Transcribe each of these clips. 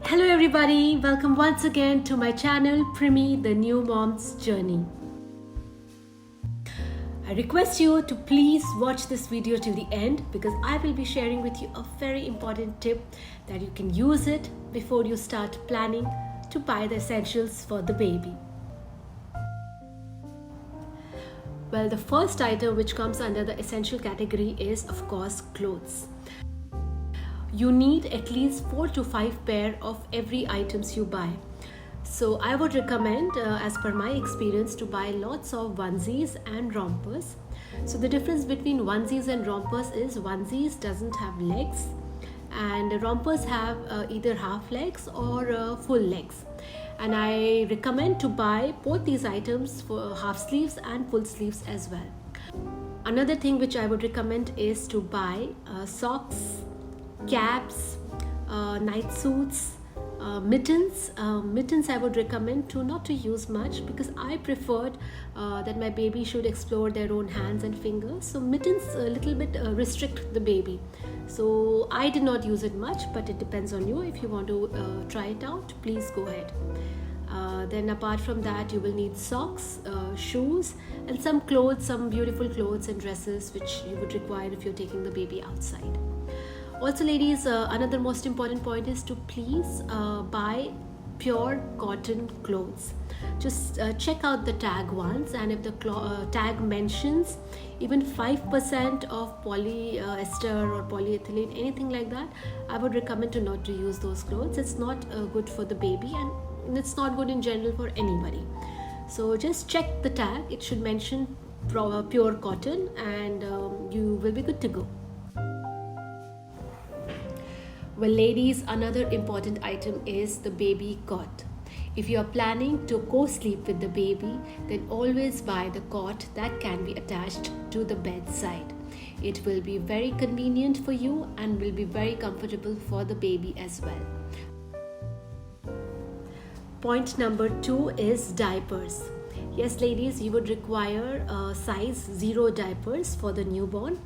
Hello everybody, welcome once again to my channel Primi the New Mom's Journey. I request you to please watch this video till the end because I will be sharing with you a very important tip that you can use it before you start planning to buy the essentials for the baby. Well, the first item which comes under the essential category is of course clothes. You need at least 4 to 5 pair of every items you buy. So I would recommend, as per my experience, to buy lots of onesies and rompers. So the difference between onesies and rompers is onesies doesn't have legs and rompers have either half legs or full legs. And I recommend to buy both these items for half sleeves and full sleeves as well. Another thing which I would recommend is to buy socks, caps, night suits, mittens. Mittens I would recommend not to use much because I preferred that my baby should explore their own hands and fingers. So mittens a little bit restrict the baby. So I did not use it much, but it depends on you. If you want to try it out, please go ahead. Then apart from that, you will need socks, shoes, and some clothes, some beautiful clothes and dresses which you would require if you're taking the baby outside. Also ladies, another most important point is to please buy pure cotton clothes. Just check out the tag once, and if the tag mentions even 5% of polyester or polyethylene, anything like that, I would recommend not to use those clothes. It's not good for the baby and it's not good in general for anybody. So just check the tag. It should mention pure cotton and you will be good to go. Well ladies, another important item is the baby cot. If you are planning to co-sleep with the baby, then always buy the cot that can be attached to the bedside. It will be very convenient for you and will be very comfortable for the baby as well. Point number 2 is diapers. Yes ladies, you would require size 0 diapers for the newborn.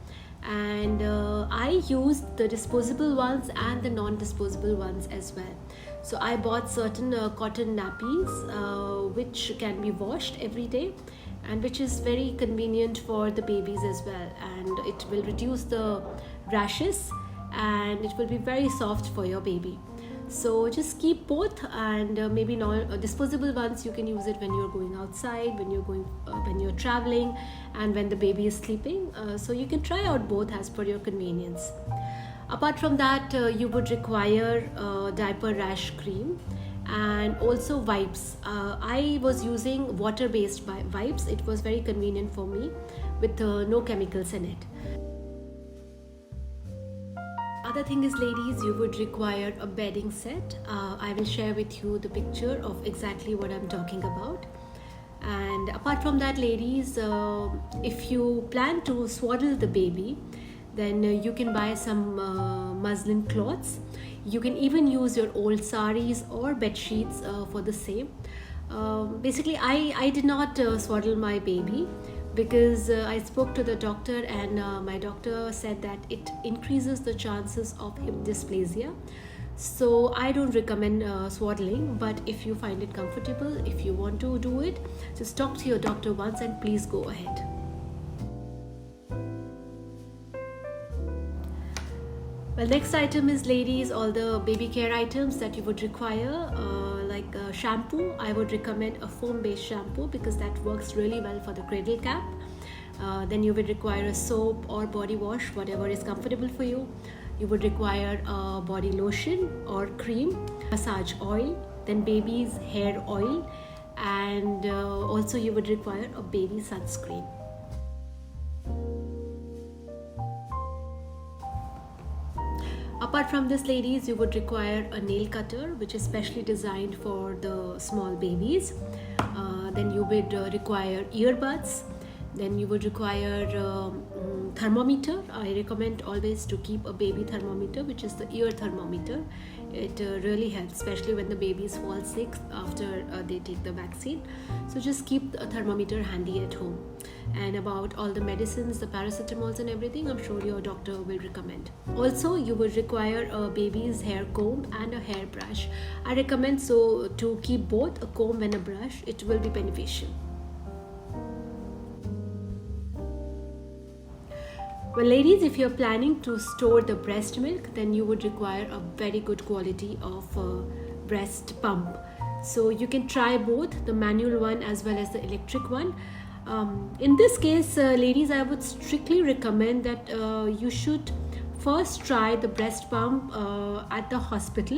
And I used the disposable ones and the non-disposable ones as well. So I bought certain cotton nappies which can be washed every day and which is very convenient for the babies as well, and it will reduce the rashes and it will be very soft for your baby. So just keep both, and maybe disposable ones you can use it when you're going outside, when you're traveling, and when the baby is sleeping. So you can try out both as per your convenience. Apart from that, you would require diaper rash cream and also wipes. I was using water-based wipes. It was very convenient for me with no chemicals in it. Other thing is ladies, you would require a bedding set. I will share with you the picture of exactly what I'm talking about. And apart from that ladies, if you plan to swaddle the baby, then you can buy some muslin cloths. You can even use your old saris or bed sheets for the same. Basically I did not swaddle my baby because I spoke to the doctor, and my doctor said that it increases the chances of hip dysplasia. So I don't recommend swaddling, but if you find it comfortable, if you want to do it, just talk to your doctor once and please go ahead. Well, next item is ladies, all the baby care items that you would require, like shampoo. I would recommend a foam based shampoo because that works really well for the cradle cap. Then you would require a soap or body wash, whatever is comfortable for you. You would require a body lotion or cream, massage oil, then baby's hair oil, and also you would require a baby sunscreen. Apart from this ladies, you would require a nail cutter which is specially designed for the small babies. Then you would require earbuds. Then you would require thermometer. I recommend always to keep a baby thermometer, which is the ear thermometer. It really helps, especially when the babies fall sick after they take the vaccine. So just keep a thermometer handy at home. And about all the medicines, the paracetamols and everything, I'm sure your doctor will recommend. Also, you will require a baby's hair comb and a hairbrush. I recommend to keep both, a comb and a brush. It will be beneficial. Well, ladies, if you're planning to store the breast milk, then you would require a very good quality of breast pump. So you can try both, the manual one as well as the electric one. In this case, ladies, I would strictly recommend that you should first try the breast pump at the hospital.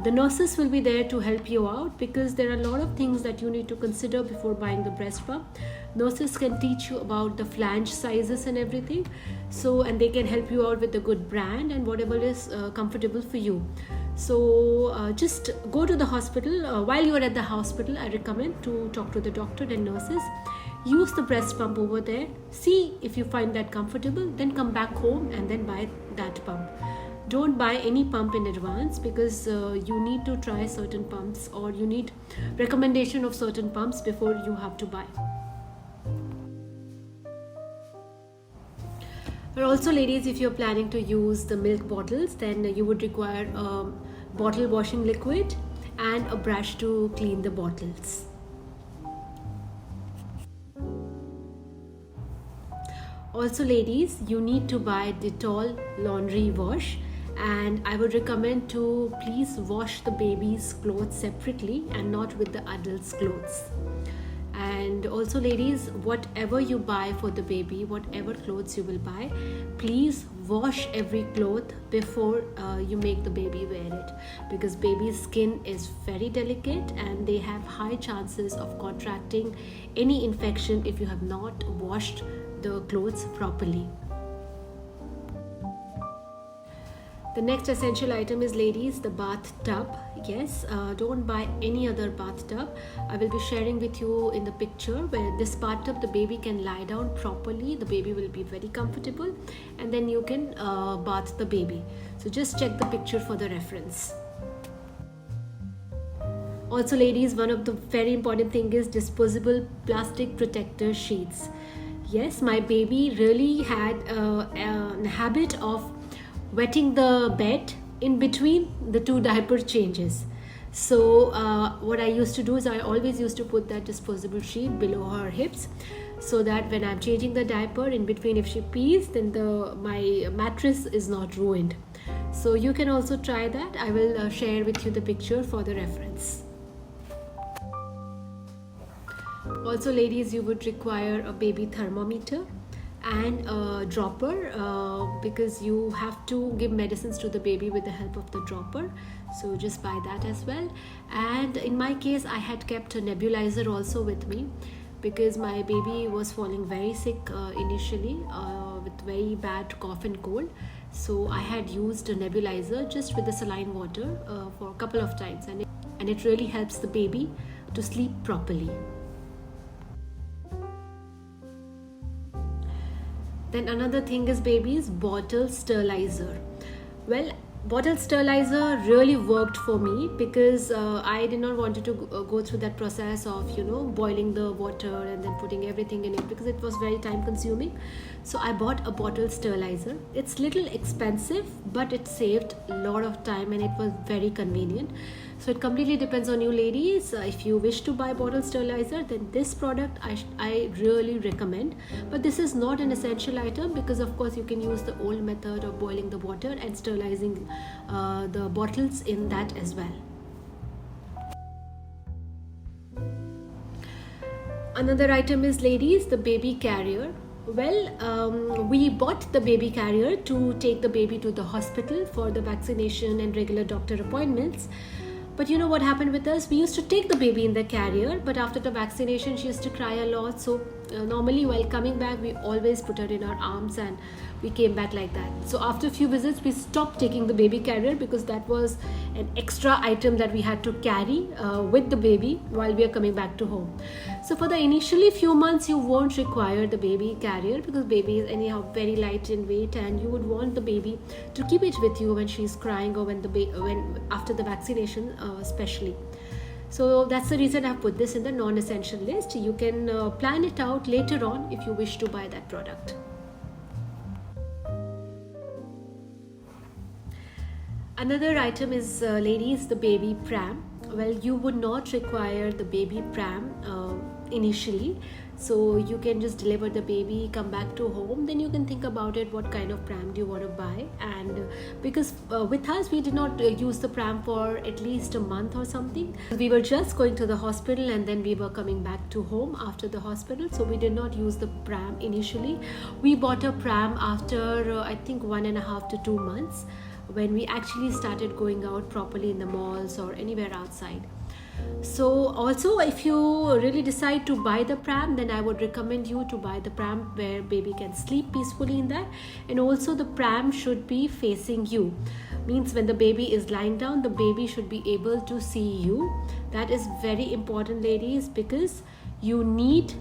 The nurses will be there to help you out, because there are a lot of things that you need to consider before buying the breast pump. Nurses can teach you about the flange sizes and everything, and they can help you out with a good brand and whatever is comfortable for you. So just go to the hospital. While you are at the hospital, I recommend to talk to the doctor and nurses. Use the breast pump over there, see if you find that comfortable, then come back home and then buy that pump. Don't buy any pump in advance, because you need to try certain pumps, or you need recommendation of certain pumps before you have to buy. But also, ladies, if you're planning to use the milk bottles, then you would require a bottle washing liquid and a brush to clean the bottles. Also, ladies, you need to buy Dettol laundry wash, and I would recommend to please wash the baby's clothes separately and not with the adult's clothes. And also, ladies, whatever you buy for the baby, whatever clothes you will buy, please wash every cloth before you make the baby wear it, because baby's skin is very delicate and they have high chances of contracting any infection if you have not washed the clothes properly. The next essential item is, ladies, the bathtub. Yes, don't buy any other bathtub. I will be sharing with you in the picture where this bathtub, the baby can lie down properly. The baby will be very comfortable, and then you can bath the baby. So just check the picture for the reference. Also, ladies, one of the very important thing is disposable plastic protector sheets. Yes, my baby really had a habit of wetting the bed in between the two diaper changes. So what I used to do is I always used to put that disposable sheet below her hips, so that when I'm changing the diaper in between, if she pees, then my mattress is not ruined. So you can also try that. I will share with you the picture for the reference. Also, ladies, you would require a baby thermometer and a dropper, because you have to give medicines to the baby with the help of the dropper. So just buy that as well. And in my case, I had kept a nebulizer also with me, because my baby was falling very sick initially with very bad cough and cold. So I had used a nebulizer just with the saline water for a couple of times, and it really helps the baby to sleep properly. Then another thing is, baby's bottle sterilizer. Well, bottle sterilizer really worked for me, because I did not want to go through that process of boiling the water and then putting everything in it, because it was very time consuming. So I bought a bottle sterilizer. It's little expensive, but it saved a lot of time and it was very convenient. So it completely depends on you, ladies. If you wish to buy bottle sterilizer, then this product I really recommend. But this is not an essential item, because of course you can use the old method of boiling the water and sterilizing the bottles in that as well. Another item is, ladies, the baby carrier. Well, we bought the baby carrier to take the baby to the hospital for the vaccination and regular doctor appointments. But you know what happened with us? We used to take the baby in the carrier, but after the vaccination, she used to cry a lot. So Normally while coming back, we always put her in our arms and we came back like that. So after a few visits, we stopped taking the baby carrier because that was an extra item that we had to carry with the baby while we are coming back to home. So for the initially few months, you won't require the baby carrier because baby is anyhow very light in weight, and you would want the baby to keep it with you when she's crying or when after the vaccination especially. So that's the reason I've put this in the non-essential list. You can plan it out later on if you wish to buy that product. Another item is, ladies, the baby pram. Well, you would not require the baby pram initially. So you can just deliver the baby, come back to home, then you can think about it, what kind of pram do you want to buy. And because with us, we did not use the pram for at least a month or something. We were just going to the hospital and then we were coming back to home after the hospital, so we did not use the pram initially. We bought a pram after I think 1.5 to 2 months, when we actually started going out properly in the malls or anywhere outside. So also, if you really decide to buy the pram, then I would recommend you to buy the pram where baby can sleep peacefully in that. And also the pram should be facing you, means when the baby is lying down, the baby should be able to see you. That is very important, ladies, because you need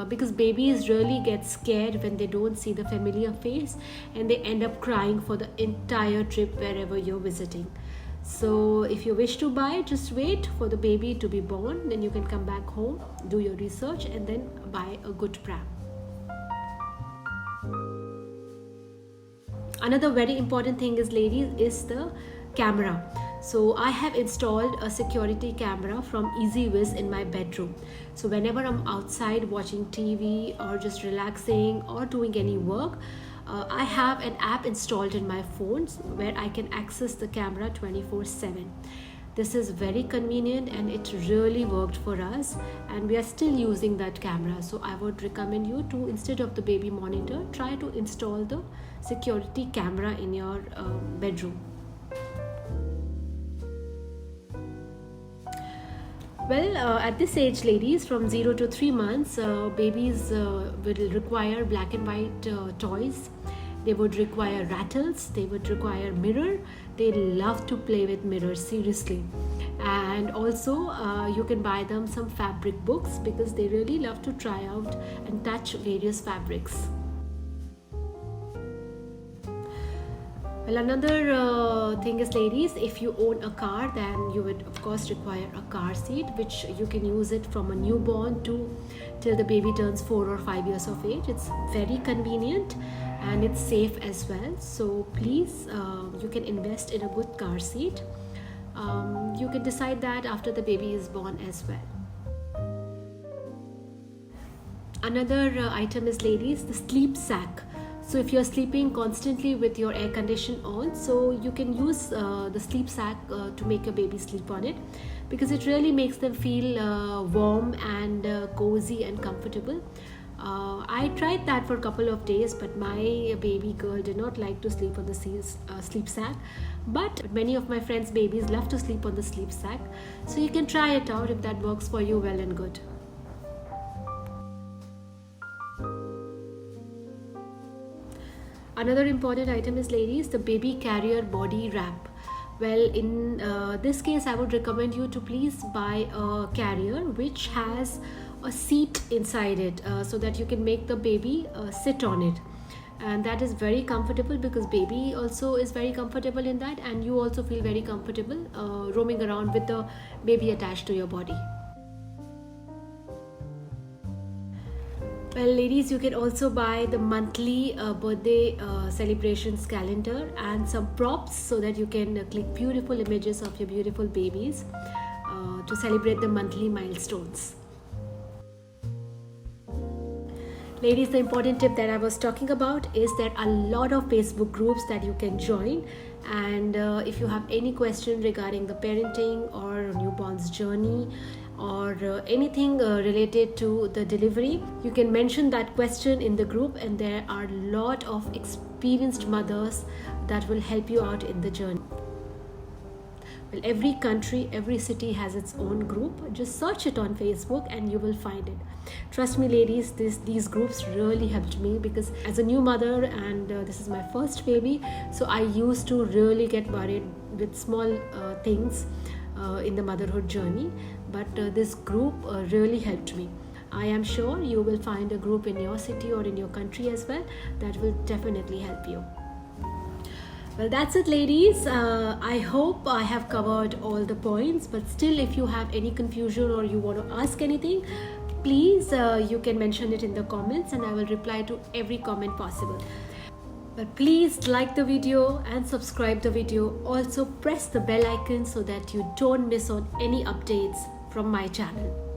because babies really get scared when they don't see the familiar face, and they end up crying for the entire trip wherever you're visiting. So if you wish to buy, just wait for the baby to be born, then you can come back home, do your research, and then buy a good pram. Another very important thing is, ladies, is the camera. So I have installed a security camera from EasyWiz in my bedroom. So whenever I'm outside watching TV or just relaxing or doing any work, I have an app installed in my phone where I can access the camera 24/7. This is very convenient and it really worked for us, and we are still using that camera. So I would recommend you to, instead of the baby monitor, try to install the security camera in your bedroom. Well, at this age, ladies, from 0 to 3 months, babies will require black and white toys. They would require rattles. They would require mirror. They love to play with mirrors, seriously. And also, you can buy them some fabric books because they really love to try out and touch various fabrics. Well, another thing is, ladies, if you own a car, then you would of course require a car seat, which you can use it from a newborn to till the baby turns 4 or 5 years of age. It's very convenient and it's safe as well. So please, you can invest in a good car seat. You can decide that after the baby is born as well. Another item is, ladies, the sleep sack. So if you're sleeping constantly with your air condition on, so you can use the sleep sack to make your baby sleep on it, because it really makes them feel warm and cozy and comfortable. I tried that for a couple of days, but my baby girl did not like to sleep on the sleep sack. But many of my friends' babies love to sleep on the sleep sack. So you can try it out. If that works for you, well and good. Another important item is, ladies, the baby carrier body wrap. Well, in this case, I would recommend you to please buy a carrier which has a seat inside it, so that you can make the baby sit on it. And that is very comfortable because baby also is very comfortable in that, and you also feel very comfortable roaming around with the baby attached to your body. Well, ladies, you can also buy the monthly birthday celebrations calendar and some props so that you can click beautiful images of your beautiful babies to celebrate the monthly milestones. Ladies, the important tip that I was talking about is there are a lot of Facebook groups that you can join, and if you have any question regarding the parenting or newborn's journey or anything related to the delivery, you can mention that question in the group, and there are a lot of experienced mothers that will help you out in the journey. Well, every country, every city has its own group. Just search it on Facebook and you will find it. Trust me, ladies, these groups really helped me, because as a new mother, and this is my first baby, so I used to really get worried with small things in the motherhood journey. But this group really helped me. I am sure you will find a group in your city or in your country as well that will definitely help you. Well, that's it, ladies. I hope I have covered all the points, but still, if you have any confusion or you want to ask anything, please you can mention it in the comments and I will reply to every comment possible. But please like the video and subscribe the video. Also press the bell icon so that you don't miss on any updates from my channel.